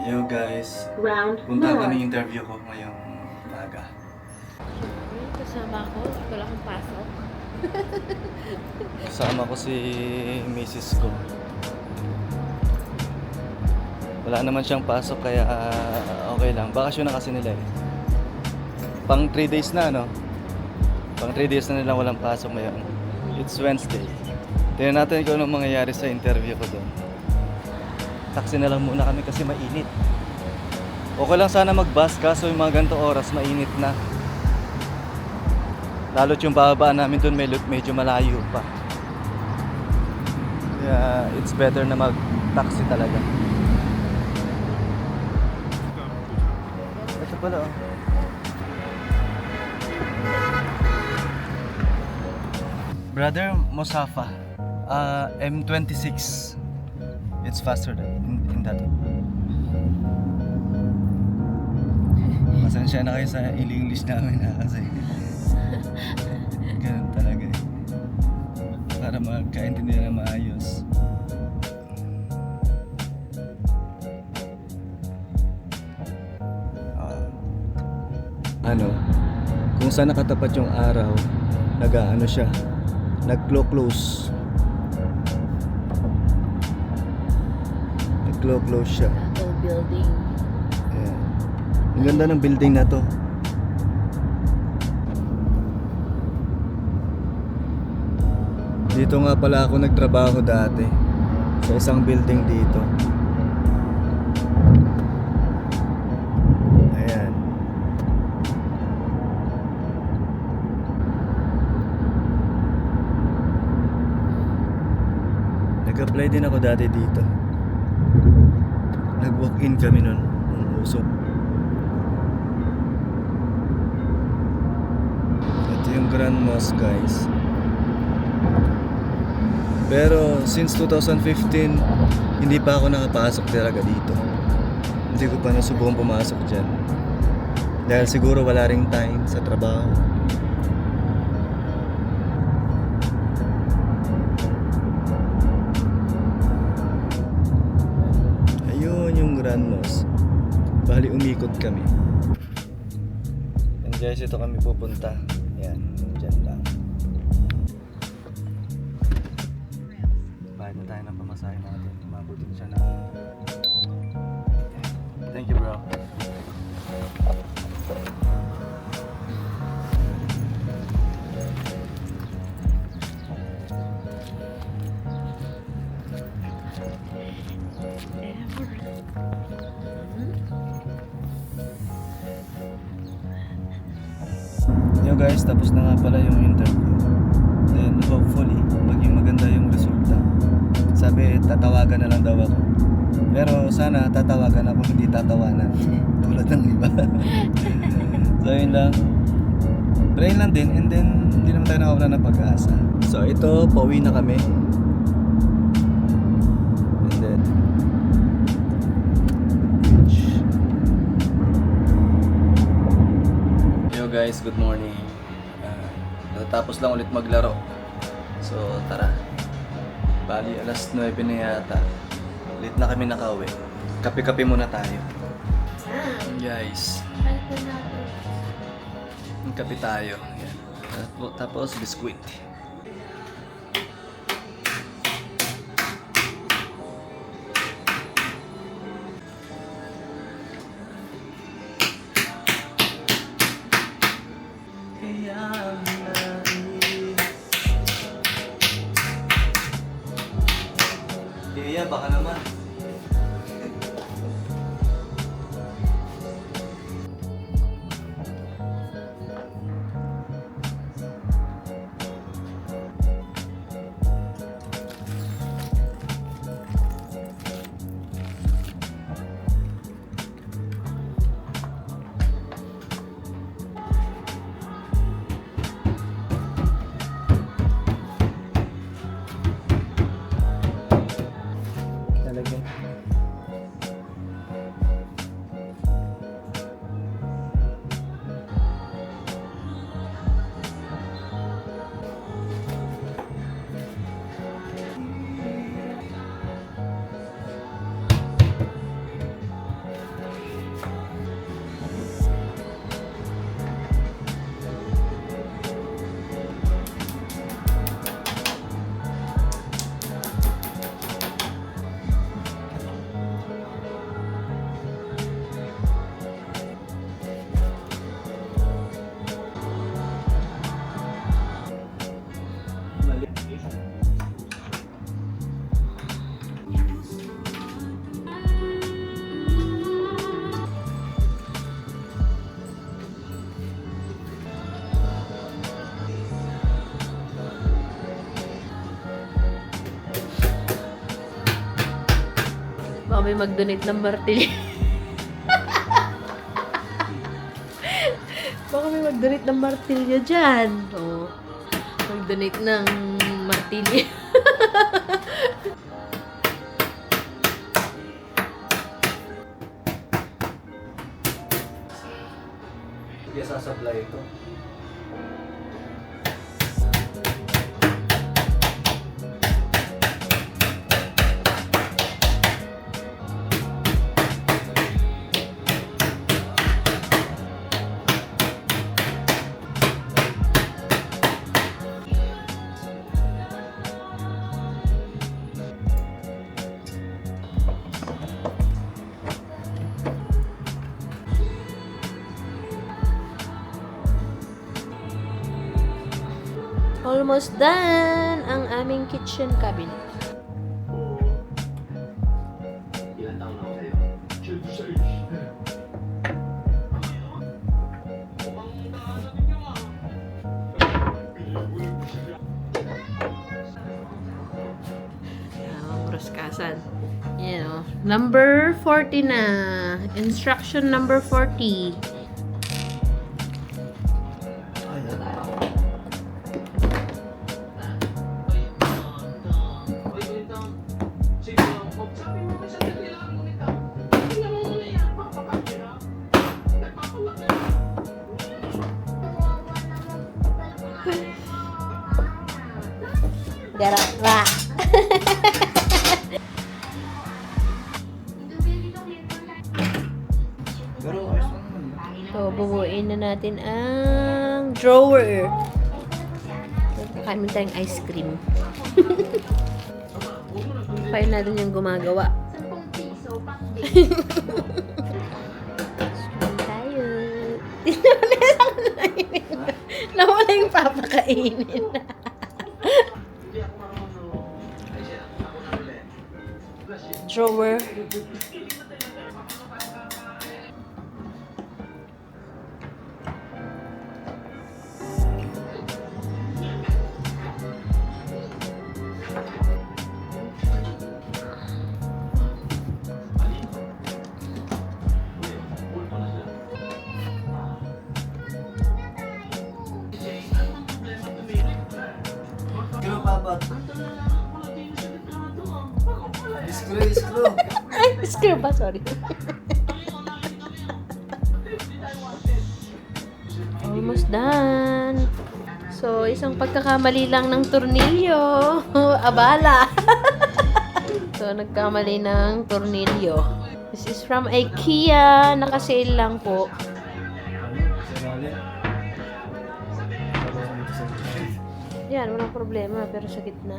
Yo guys, Round punta north. kami interview ko ngayong umaga. Kasama ko, wala akong pasok. Kasama ko si Mrs. ko. Wala naman siyang pasok kaya okay lang. Bakasyon na kasi nila eh. Pang 3 days na no? Pang 3 days na nila walang pasok ngayon. It's Wednesday. Tingnan natin kung anong mangyayari sa interview ko doon. Taxi na lang muna kami kasi mainit. Okay lang sana mag-bus kaso yung mga ganito oras mainit na. Lalo't yung babaan namin doon medyo malayo pa. Kaya it's better na mag-taxi talaga. Ito pala oh. Brother Mosafa, M26. It's faster in that. Pasensya na kayo sa English namin kasi ganun talaga eh. Para magkaintindihan na maayos. Kung saan nakatapat yung araw, nag-ano siya, nag-close. Nag-close siya. Taco building. Ayan. Ang ganda ng building na to. Dito nga pala ako nagtrabaho dati. Sa isang building dito. Ayan. Nag-apply din ako dati dito. Nag-walk-in kami nun. Usok. Ito yung Grand Mosque guys. Pero since 2015 hindi pa ako nakapasok talaga dito. Hindi ko pa nasubukang pumasok dyan. Dahil siguro wala ring time sa trabaho. Ayun yung Grand Mosque. Bali umikot kami. And guys, ito kami pupunta. Yan, dyan lang. Bayad na tayo ng pamasahe natin. Mabutin siya na. Thank you bro. Yo guys, tapos na nga pala yung interview. Then hopefully, maging maganda yung resulta. Sabi, tatawagan na lang daw ako. Pero sana tatawagan ako, hindi tatawanan. Tulad ng iba. So yun lang. Pray lang din, and then hindi naman tayo nakawala ng pag-asa. So ito, pauwi na kami. And then yo guys, good morning. Natapos lang ulit maglaro. So tara. Bali alas 9 na yata. Late na kami nakauwi. Kape-kape muna tayo. Guys, kape tayo. Yan. Tapos biskuit. Iya, baka naman. may mag-donate ng martilyo. Baka may mag-donate ng martilyo dyan. Oo. Mag-donate ng martilyo. Sige, sasablay ito. Almost done ang aming kitchen cabinet. Ilan taon na ako sa'yo? 16. Bruskasan. Yan o. Number 40 na. Instruction number 40. Garapa. Pero ayos lang naman. So, bubuin na natin ang drawer. Kakain tayong ice cream. Kaya natin yung gumagawa. Scroll tayo. Nawala yung papakainin. Drawer. Screw, Papa. Screw. Ay, screw ba? Sorry. Almost done. So, isang pagkakamali lang ng tornilyo. Abala. So, nagkamali ng tornilyo. This is from IKEA. Naka-sale lang po. Yan, walang problema. Pero sa gitna.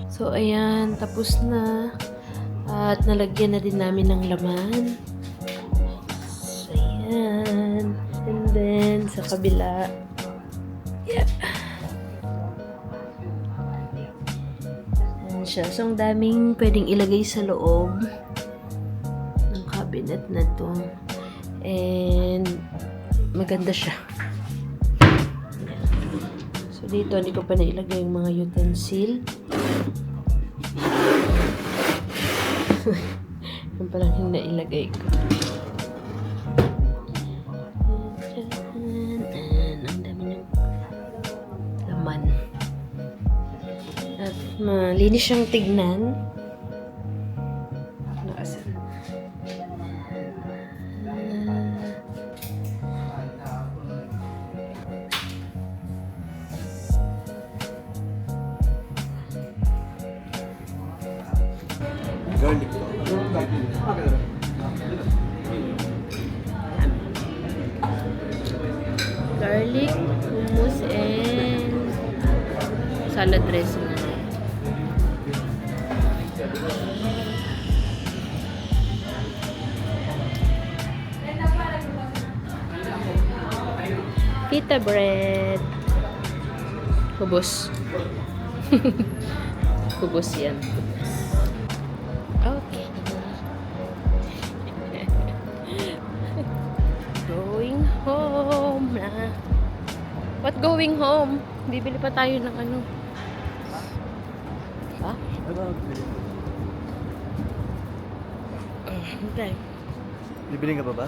So, ayan. Tapos na. At nalagyan na din namin ng laman. So, ayan. And then, sa kabila. Yeah. Ayan siya. So, ang daming pwedeng ilagay sa loob ng cabinet na to. And, maganda siya. So, dito, hindi ko pa nailagay yung mga utensil. Yung palang yung nailagay ko. And ang dami ng laman. At malinis siyang tignan. Nakasan. Garlic. Garlic, hummus, and salad dressing. Pita bread. Hubos. Hubos yan. Okay. Going home na. What going home? Bibili pa tayo ng ano. Hintay. Bibili ka pa ba?